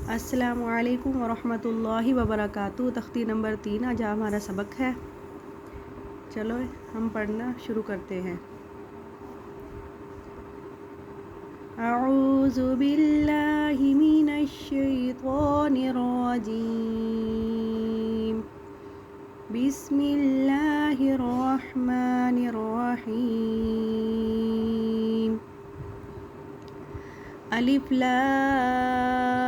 अस्सलामु अलैकुम वरहमतुल्लाहि वबरकातुहू। तख्ती नंबर 3 आज हमारा सबक है। चलो हम पढ़ना शुरू करते हैं। अऊज़ु बिल्लाहि मिनश शैतानिर रजीम। बिस्मिल्लाहिर रहमानिर रहीम। अलिफ लाम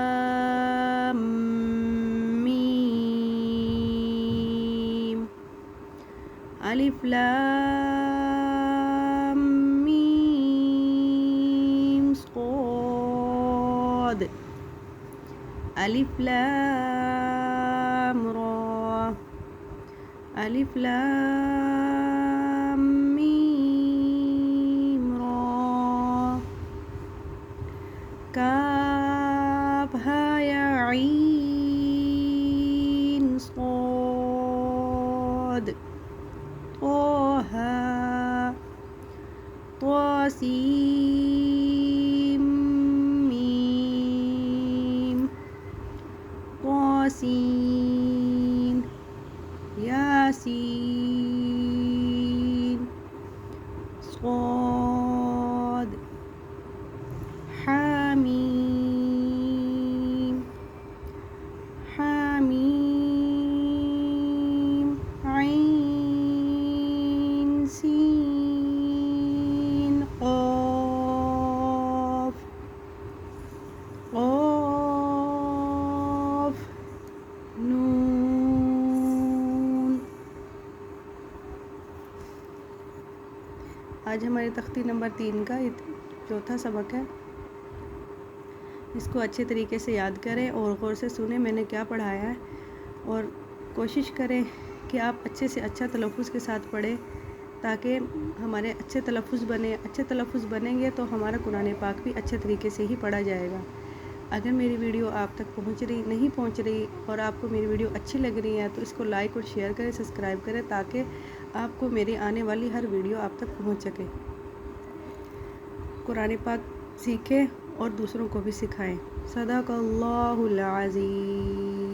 मीम। अलिफ लाम मीम स्वाद। अलिफ लाम रा। अलिफ लाम मीम रा। काफ हा या ईन स्वाद। तोहा तौसीम मीम। तौसीन यासीन स्वाद। हामीम हामीम ऐन सीन क़ाफ क़ाफ नून। आज हमारी तख्ती नंबर 3 का चौथा सबक है। इसको अच्छे तरीके से याद करें और गौर से सुने मैंने क्या पढ़ाया है, और कोशिश करें कि आप अच्छे से अच्छा तलफ़ुज़ के साथ पढ़ें ताकि हमारे अच्छे तलफ़ुज़ बने। अच्छे तलफ़ुज़ बनेंगे तो हमारा कुरान पाक भी अच्छे तरीके से ही पढ़ा जाएगा। अगर मेरी वीडियो आप तक नहीं पहुंच रही और आपको मेरी वीडियो अच्छी लग रही है तो इसको लाइक और शेयर करें, सब्सक्राइब करें ताकि आपको मेरी आने वाली हर वीडियो आप तक पहुंच सके। कुरान पाक सीखें और दूसरों को भी सिखाएं। सदक़ल्लाहुल अज़ीम।